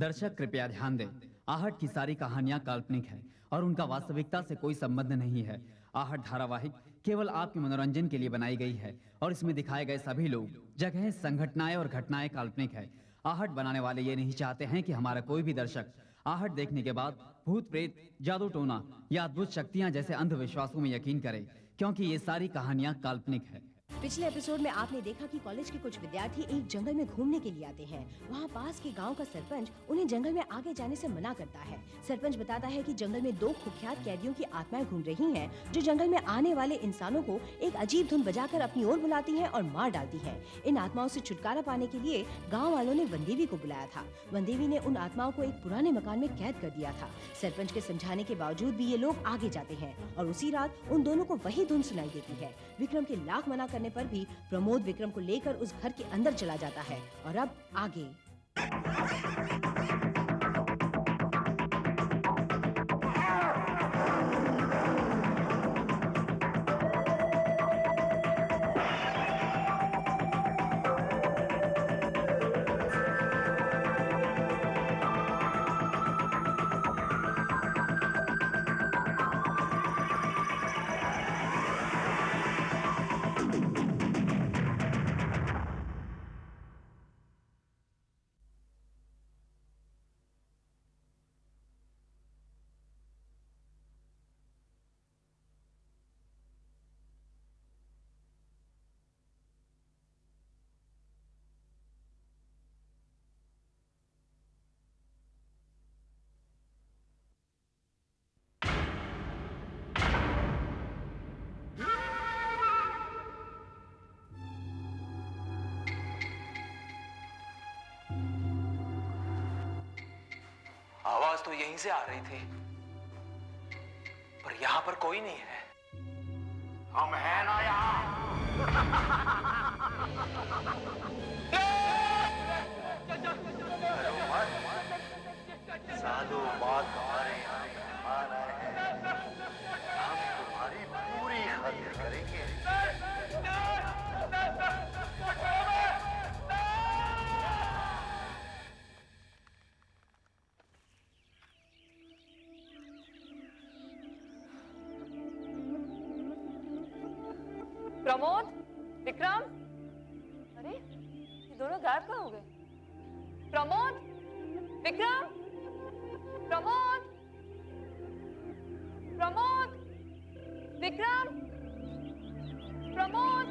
दर्शक कृपया ध्यान दें, आहट की सारी कहानियां काल्पनिक हैं और उनका वास्तविकता से कोई संबंध नहीं है। आहट धारावाहिक केवल आपके मनोरंजन के लिए बनाई गई है और इसमें दिखाए गए सभी लोग, जगहें, संघटनाएं और घटनाएं काल्पनिक है। आहट बनाने वाले ये नहीं चाहते हैं कि हमारा कोई भी दर्शक आहट देखने के बाद भूत प्रेत, जादू टोना या अद्भुत शक्तियां जैसे अंधविश्वासों में यकीन करे, क्योंकि ये सारी कहानियां काल्पनिक है। पिछले एपिसोड में आपने देखा कि कॉलेज के कुछ विद्यार्थी एक जंगल में घूमने के लिए आते हैं। वहाँ पास के गांव का सरपंच उन्हें जंगल में आगे जाने से मना करता है। सरपंच बताता है कि जंगल में 2 कुख्यात कैदियों की आत्माएं घूम रही हैं, जो जंगल में आने वाले इंसानों को एक अजीब धुन बजाकर अपनी ओर बुलाती हैं और मार डालती हैं। इन आत्माओं से छुटकारा पाने के लिए गाँव वालों ने वनदेवी को बुलाया था। वनदेवी ने उन आत्माओं को एक पुराने मकान में कैद कर दिया था। सरपंच के समझाने के बावजूद भी ये लोग आगे जाते हैं और उसी रात उन दोनों को वही धुन सुनाई देती है। विक्रम के लाख मना करने पर भी प्रमोद विक्रम को लेकर उस घर के अंदर चला जाता है। और अब आगे। आवाज तो यहीं से आ रही थी, पर यहां पर कोई नहीं है। हम हैं ना यहां। सालों बाद हमारे यहाँ मेहमान आए हैं, हम तुम्हारी पूरी खातिर करेंगे। प्रमोद, विक्रम, अरे ये दोनों गायब कहाँ हो गए? प्रमोद, विक्रम, प्रमोद, प्रमोद, विक्रम, प्रमोद,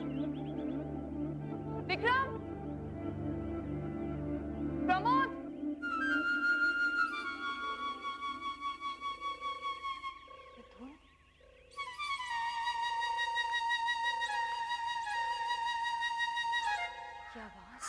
विक्रम, प्रमोद। क्या आवाज?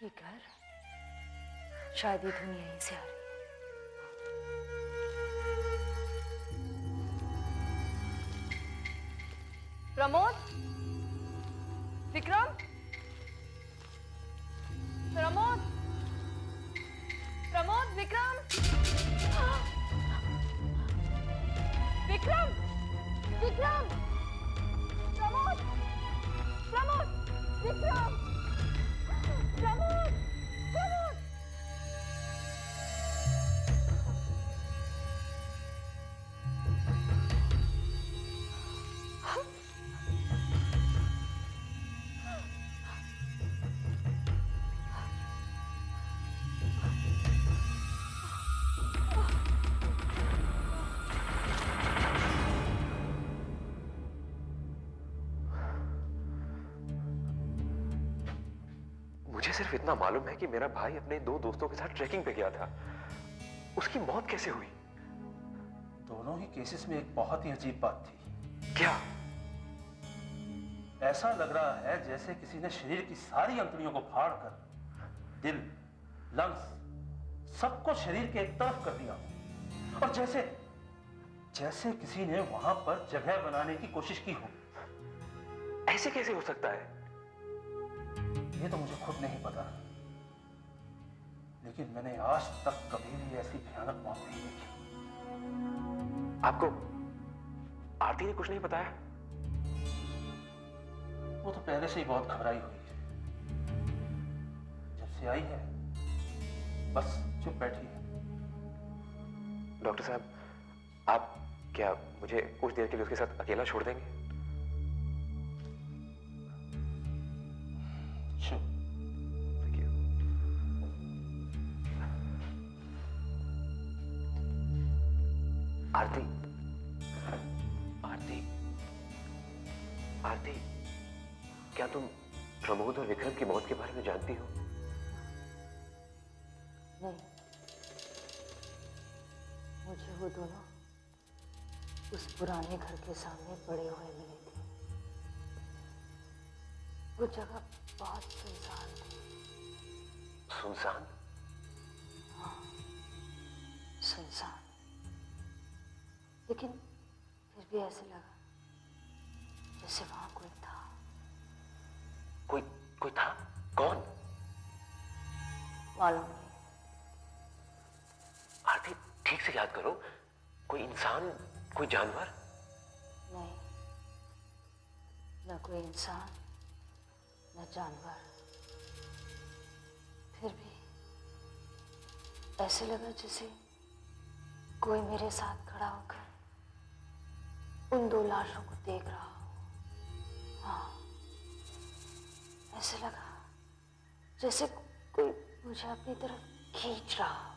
ये घर, शायद ये धुन यहीं से आ रही है। प्रमोद, विक्रम, प्रमोद, प्रमोद, विक्रम, विक्रम, विक्रम, प्रमोद, प्रमोद, विक्रम, प्रमोद, प्रमोद। मुझे सिर्फ इतना मालूम है कि मेरा भाई अपने 2 दोस्तों के साथ ट्रैकिंग पे गया था। उसकी मौत कैसे हुई? दोनों ही केसेस में एक बहुत ही अजीब बात थी। क्या? ऐसा लग रहा है जैसे किसी ने शरीर की सारी अंतड़ियों को फाड़कर दिल, लंग्स सबको शरीर के एक तरफ कर दिया हो। और जैसे जैसे किसी ने वहां पर जगह बनाने की कोशिश की हो। ऐसे कैसे हो सकता है? ये तो मुझे खुद नहीं पता, लेकिन मैंने आज तक कभी भी ऐसी भयानक मौत नहीं देखी। आपको आरती ने कुछ नहीं बताया? वो तो पहले से ही बहुत घबराई हुई है। जब से आई है बस चुप बैठी है। डॉक्टर साहब, आप क्या मुझे कुछ देर के लिए उसके साथ अकेला छोड़ देंगे? Sure. Thank you. आरती, आरती, आरती, क्या तुम प्रमोद और विक्रम की मौत के बारे में जानती हो? नहीं, मुझे वो दोनों उस पुराने घर के सामने पड़े हुए मिले थे। वो जगह बहुत सुनसान थी। सुनसान? हाँ, सुनसान। लेकिन फिर भी ऐसे लगा जैसे वहां कोई था। कोई कोई था? कौन? मालूम नहीं। आरती, ठीक से याद करो। कोई इंसान, कोई जानवर? नहीं, न कोई इंसान न जानवर। फिर भी ऐसे लगा जैसे कोई मेरे साथ खड़ा होकर उन दो लाशों को देख रहा हो। हाँ, ऐसे लगा जैसे कोई मुझे अपनी तरफ खींच रहा हो।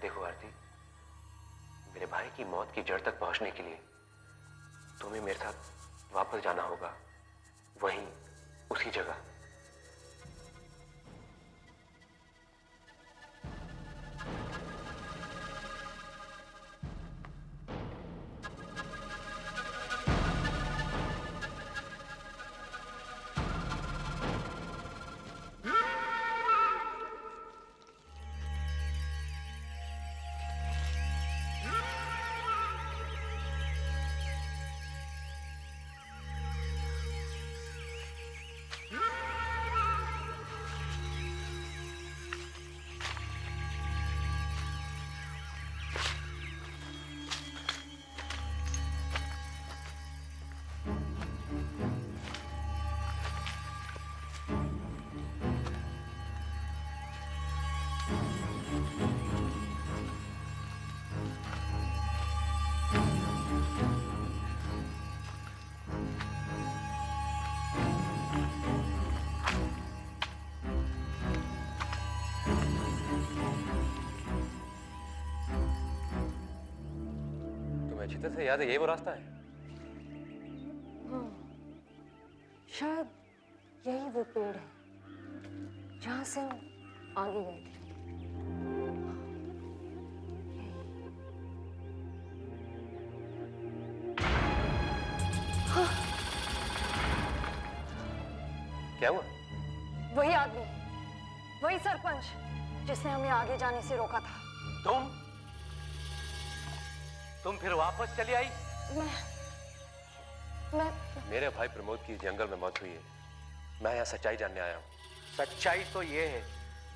देखो आरती, मेरे भाई की मौत की जड़ तक पहुंचने के लिए तुम्हें मेरे साथ वापस जाना होगा, वहीं उसी जगह। अच्छी तरह से याद है, ये वो रास्ता है? हाँ, शायद यही वो पेड़ है जहां से हम आगे गए थे। हाँ। क्या हुआ? वही आदमी, वही सरपंच जिसने हमें आगे जाने से रोका था। तुम फिर वापस चली आई? मैं मेरे भाई प्रमोद की जंगल में मौत हुई है। मैं यहाँ सच्चाई जानने आया हूँ। सच्चाई तो ये है,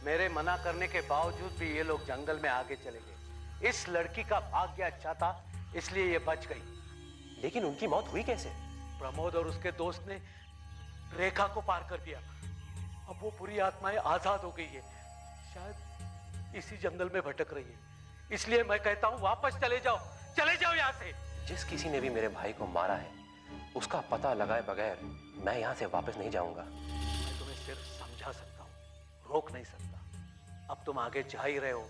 मेरे मना करने के बावजूद भी ये लोग जंगल में आगे चले गए। इस लड़की का भाग्य अच्छा था, इसलिए ये बच गई। लेकिन उनकी मौत हुई कैसे? प्रमोद और उसके दोस्त ने रेखा को पार कर दिया। अब वो पूरी आत्माएं आजाद हो गई है, शायद इसी जंगल में भटक रही है। इसलिए मैं कहता हूँ वापस चले जाओ, चले जाओ यहाँ से। जिस किसी ने भी मेरे भाई को मारा है, उसका पता लगाए बगैर मैं यहाँ से वापस नहीं जाऊंगा। मैं तुम्हें सिर्फ समझा सकता हूँ, रोक नहीं सकता। अब तुम आगे जा ही रहे हो,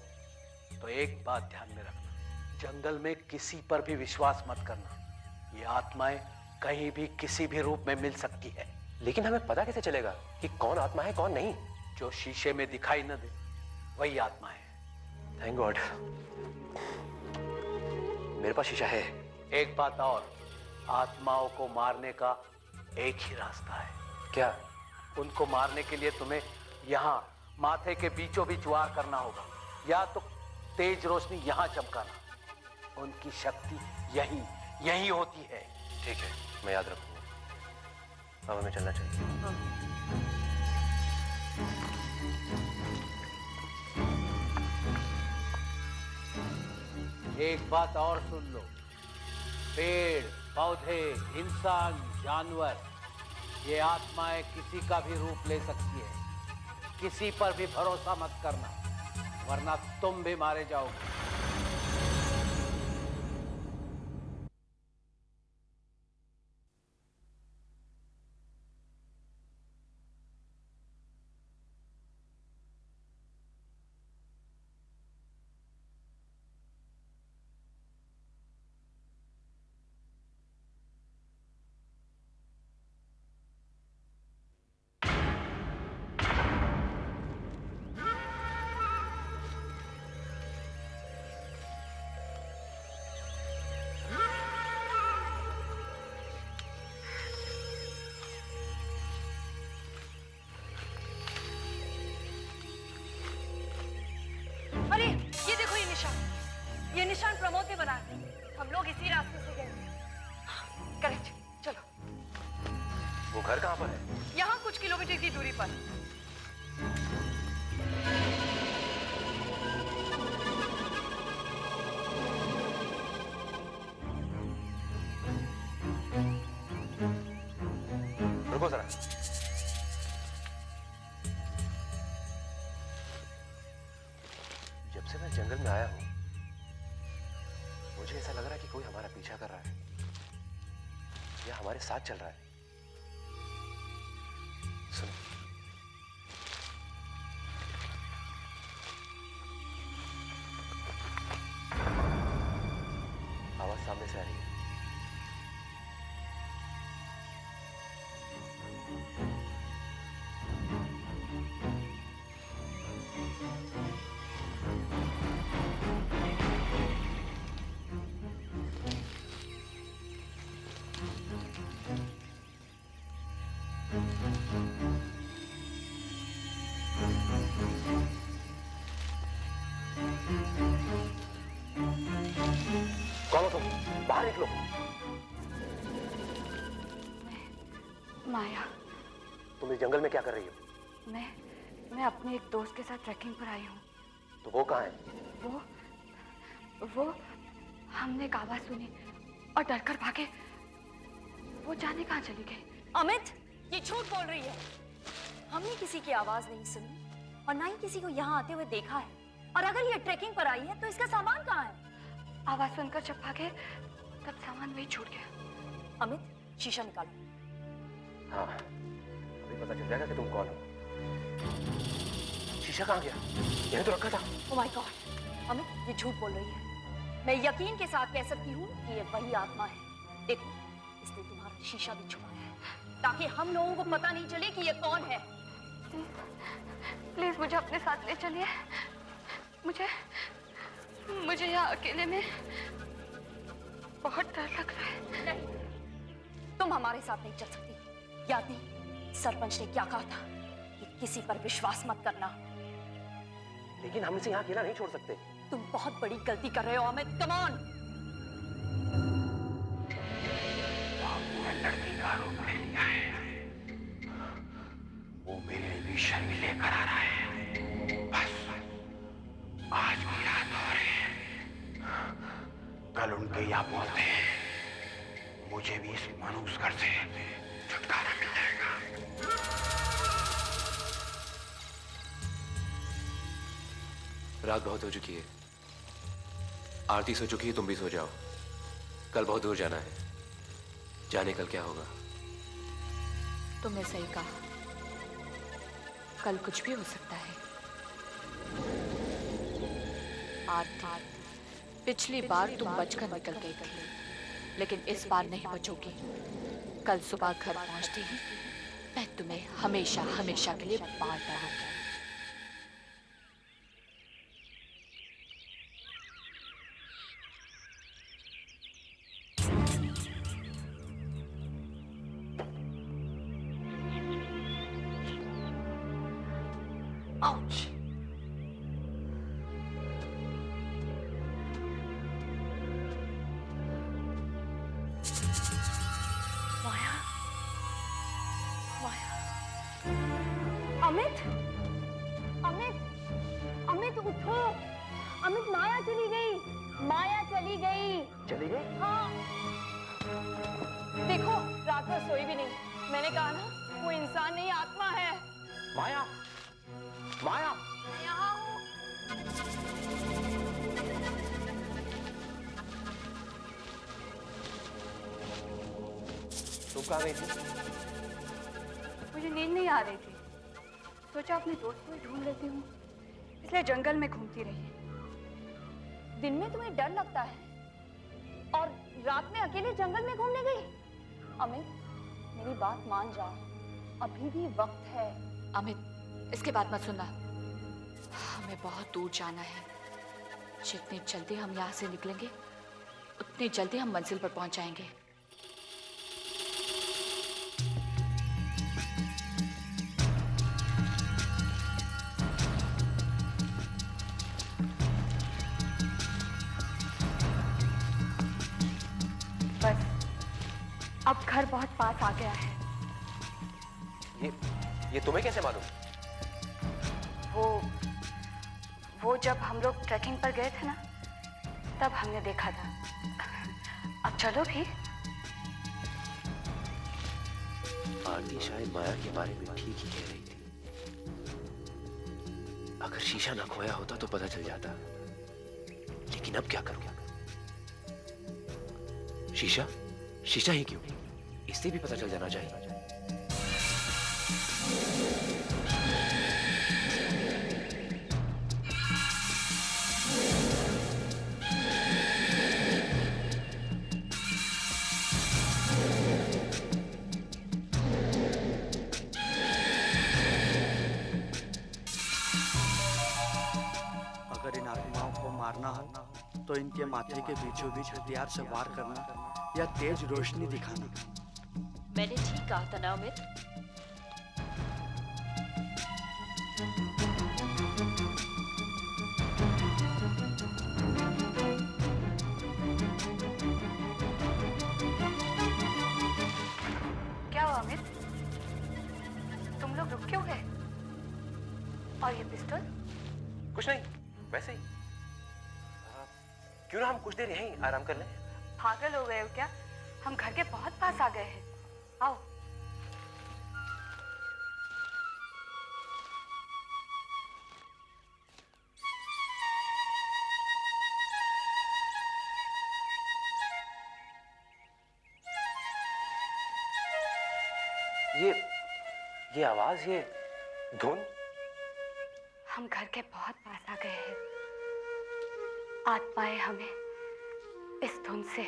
तो एक बात ध्यान में रखना, जंगल में किसी पर भी विश्वास मत करना। ये आत्माएं कहीं भी किसी भी रूप में मिल सकती है। लेकिन हमें पता कैसे चलेगा कि कौन आत्मा है कौन नहीं? जो शीशे में दिखाई न दे, वही आत्मा है। थैंक गॉड, मेरे पास शीशा है। एक बात और, आत्माओं को मारने का एक ही रास्ता है। क्या? उनको मारने के लिए तुम्हें यहाँ माथे के बीचों बीच वार करना होगा, या तो तेज रोशनी यहाँ चमकाना। उनकी शक्ति यही यही होती है। ठीक है, मैं याद रखूंगा। अब हमें चलना चाहिए। एक बात और सुन लो, पेड़ पौधे, इंसान, जानवर, ये आत्माएं किसी का भी रूप ले सकती है। किसी पर भी भरोसा मत करना, वरना तुम भी मारे जाओगे। अरे ये देखो, ये निशान प्रमोद ने बनाया है। हम लोग इसी रास्ते से गए। करेक्ट, चलो। वो घर कहाँ पर है? यहाँ कुछ किलोमीटर की दूरी पर। रुको जरा। जब से मैं जंगल में आया हूं, मुझे ऐसा लग रहा है कि कोई हमारा पीछा कर रहा है या हमारे साथ चल रहा है। सुनो, आवाज सामने से आ रही है। कौन हो तुम? बाहर निकलो। माया, तुम इस जंगल में क्या कर रही हो? मैं अपने एक दोस्त के साथ ट्रैकिंग पर आई हूँ। तो वो कहाँ है? वो हमने एक आवाज सुनी और डरकर भागे। वो जाने कहाँ चली गई। अमित, ये झूठ बोल रही है। हमने किसी की आवाज नहीं सुनी और ना ही किसी को यहाँ आते हुए देखा है। और अगर ये ट्रैकिंग पर आई है तो इसका सामान कहाँ है? आवाज सुनकर जब भागे तब सामान वही छूट गया। अमित, शीशा निकालो। हाँ, अभी पता चल जाएगा कि तुम कौन हो। शीशा कहाँ गया? यहीं तो रखा था। ओह माय गॉड, अमित ये झूठ बोल रही है। मैं यकीन के साथ कह सकती हूँ कि ये वही आत्मा है। देखो, इसने तुम्हारा शीशा भी छुपाया है ताकि हम लोगों को पता नहीं चले कि ये कौन है। प्लीज मुझे अपने साथ ले चलिए। मुझे यहाँ अकेले में बहुत डर लग रहा है। नहीं, तुम हमारे साथ नहीं चल सकती। याद नहीं सरपंच ने क्या कहा था कि किसी पर विश्वास मत करना। लेकिन हम इसे यहाँ अकेला नहीं छोड़ सकते। तुम बहुत बड़ी गलती कर रहे हो अमित। Come on. लड़की का रूप ले लिया है। वो मेरे लिए भी शर्मी लेकर आ रहा है। बस आज की रात और है। कल उनके यहाँ पहुंचते हैं। मुझे भी इस मनुष्य से छुटकारा मिल जाएगा। रात बहुत हो चुकी है, आरती सो चुकी है, तुम भी सो जाओ। कल बहुत दूर जाना है, जाने कल क्या होगा। तुमने सही कहा, कल कुछ भी हो सकता है। आरती, पिछली बार तुम बचकर निकल गई थी, लेकिन इस बार नहीं बचोगी। कल सुबह घर पहुंचते ही मैं तुम्हें हमेशा हमेशा के लिए मार डालूंगी। आउच। माया, माया, अमित, अमित, अमित उठो। अमित, माया चली गई, माया चली गई। चली गई? हाँ, देखो रात भर सोई भी नहीं। मैंने कहा ना वो इंसान नहीं आत्मा है। माया, माया, मैं यहाँ हूँ। तुम कहाँ गई थी? मुझे नींद नहीं आ रही थी, सोचा अपने दोस्त को ही ढूंढ लेती हूँ, इसलिए जंगल में घूमती रही। दिन में तुम्हें डर लगता है और रात में अकेले जंगल में घूमने गई? अमित, मेरी बात मान जाओ, अभी भी वक्त है। अमित, इसके बात मत सुनना, हमें बहुत दूर जाना है। जितनी जल्दी हम यहाँ से निकलेंगे उतनी जल्दी हम मंजिल पर पहुंच जाएंगे। बस अब घर बहुत पास आ गया है। ये तुम्हें कैसे मालूम? वो जब हम लोग ट्रैकिंग पर गए थे ना, तब हमने देखा था। अब चलो भी। आरती शायद माया के बारे में ठीक ही कह रही थी। अगर शीशा ना खोया होता तो पता चल जाता, लेकिन अब क्या करूं? शीशा? शीशा ही क्यों? इससे भी पता चल जाना चाहिए। अगर इन आत्माओं को मारना हो तो इनके माथे के बीचों बीच हथियार से वार करना या तेज रोशनी दिखाना। मैंने ठीक कहा था ना अमित? क्या हुआ अमित? तुम लोग रुक क्यों गए? और ये पिस्तौल? कुछ नहीं, वैसे ही। क्यों ना हम कुछ देर यहीं आराम कर लें? पागल हो गए हो क्या? हम घर के बहुत पास आ गए हैं। आओ। ये आवाज, ये धुन। हम घर के बहुत पास आ गए हैं। आत्माएं हमें इस धुन से,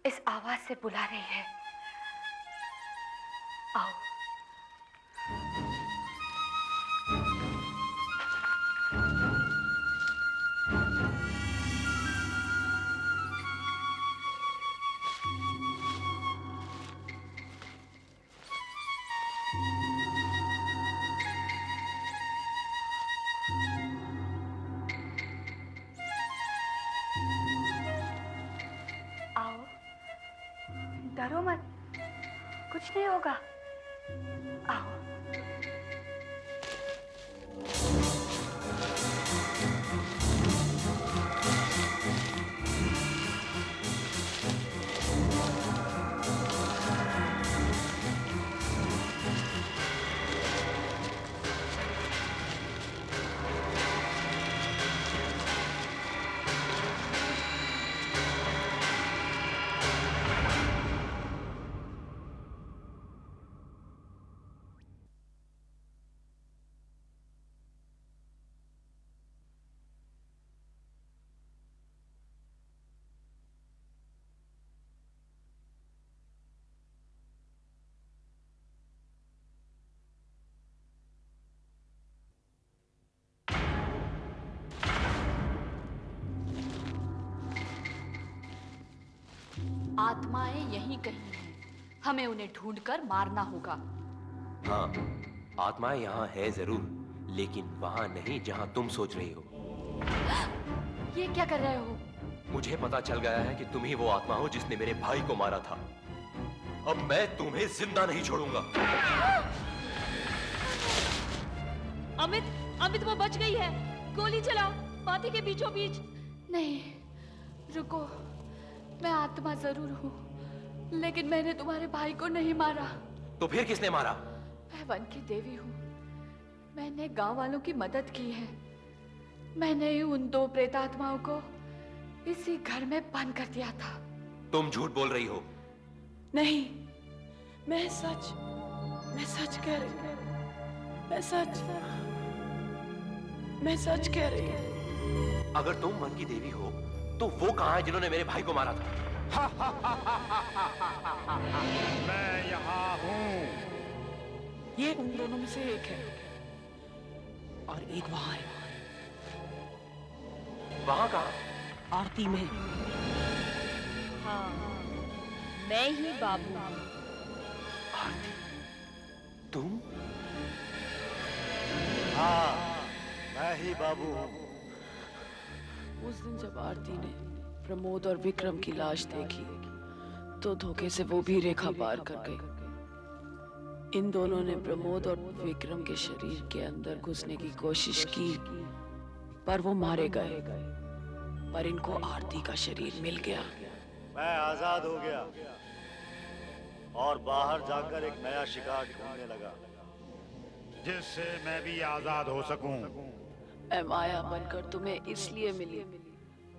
इस आवाज से बुला रही है। आओ। आओ, डरो मत, कुछ नहीं होगा। आओ। आत्माएं यहीं कहीं हैं। हमें उन्हें ढूंढकर मारना होगा। हाँ, आत्माएं यहाँ है जरूर, लेकिन वहां नहीं जहां तुम सोच रही हो। ये क्या कर रहे हो? मुझे पता चल गया है कि तुम ही वो आत्मा हो जिसने मेरे भाई को मारा था। अब मैं तुम्हें जिंदा नहीं छोड़ूंगा। अमित वो बच गई है। गोली चलाओ, माथे के बीचों बीच। नहीं, रुको। मैं आत्मा जरूर हूँ, लेकिन मैंने तुम्हारे भाई को नहीं मारा। तो फिर किसने मारा? मैं वन की देवी हूँ। मैंने गांव वालों की मदद की है। मैंने ही उन 2 प्रेतात्माओं को इसी घर में बंद कर दिया था। तुम झूठ बोल रही हो। नहीं, मैं सच कह रही हूँ। मैं सच कह रही हूँ। अगर तुम वन की देवी हो तो वो कहाँ है जिन्होंने मेरे भाई को मारा था? मैं यहाँ हूँ। ये उन दोनों में से एक है और एक वहां है। वहां कहाँ? आरती में। हाँ, मैं ही बाबू हूँ। आरती, तुम? हाँ, मैं ही बाबू हूँ। उस दिन जब आरती ने प्रमोद और विक्रम की लाश देखी तो धोखे से वो भी रेखा पार कर गई। इन दोनों ने प्रमोद और विक्रम के शरीर के अंदर घुसने की कोशिश की, पर वो मारे गए। पर इनको आरती का शरीर मिल गया। मैं आजाद हो गया और बाहर जाकर एक नया शिकार ढूंढने लगा, जिससे मैं भी आजाद हो सकूं। मैं माया बनकर तुम्हें इसलिए मिली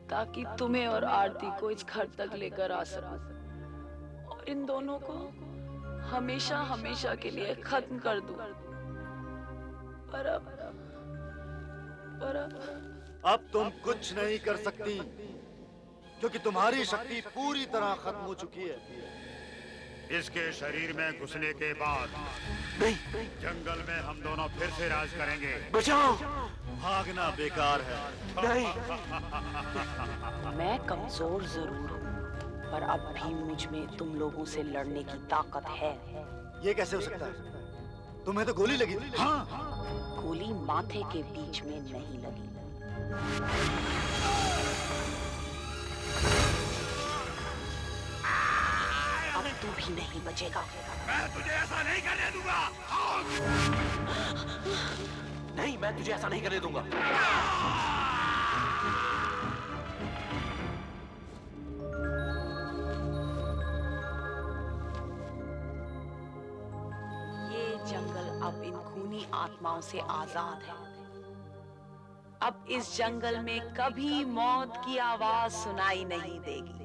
ताकि तुम्हें और आरती को इस घर तक लेकर आ सकूं और इन दोनों को हमेशा हमेशा के लिए खत्म कर दूं। पर अब तुम कुछ नहीं कर सकती, क्योंकि तुम्हारी शक्ति पूरी तरह खत्म हो चुकी है। इसके शरीर में घुसने के बाद जंगल में हम दोनों फिर से राज करेंगे। बचाओ! भागना बेकार है। नहीं। मैं कमजोर जरूर हूँ, पर अब भी मुझ में तुम लोगों से लड़ने की ताकत है। ये कैसे हो सकता है? तुम्हें तो गोली लगी थी। हाँ। गोली माथे के बीच में नहीं लगी। अब तू भी नहीं बचेगा। मैं तुझे ऐसा नहीं करने दूंगा। नहीं, मैं तुझे ऐसा नहीं करने दूंगा। ये जंगल अब इन खूनी आत्माओं से आजाद है। अब इस जंगल में कभी मौत की आवाज सुनाई नहीं देगी।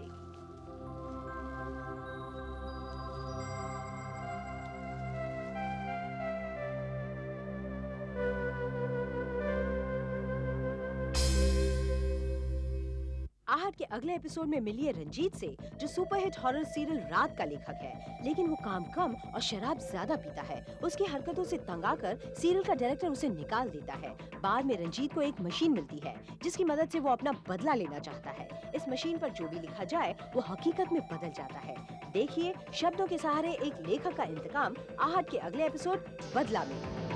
आहट के अगले एपिसोड में मिलिए रंजीत से, जो सुपरहिट हॉरर सीरियल रात का लेखक है, लेकिन वो काम कम और शराब ज्यादा पीता है। उसकी हरकतों से तंग आकर सीरियल का डायरेक्टर उसे निकाल देता है। बाद में रंजीत को एक मशीन मिलती है, जिसकी मदद से वो अपना बदला लेना चाहता है। इस मशीन पर जो भी लिखा जाए वो हकीकत में बदल जाता है। देखिए शब्दों के सहारे एक लेखक का इंतकाम, आहट के अगले एपिसोड बदला में।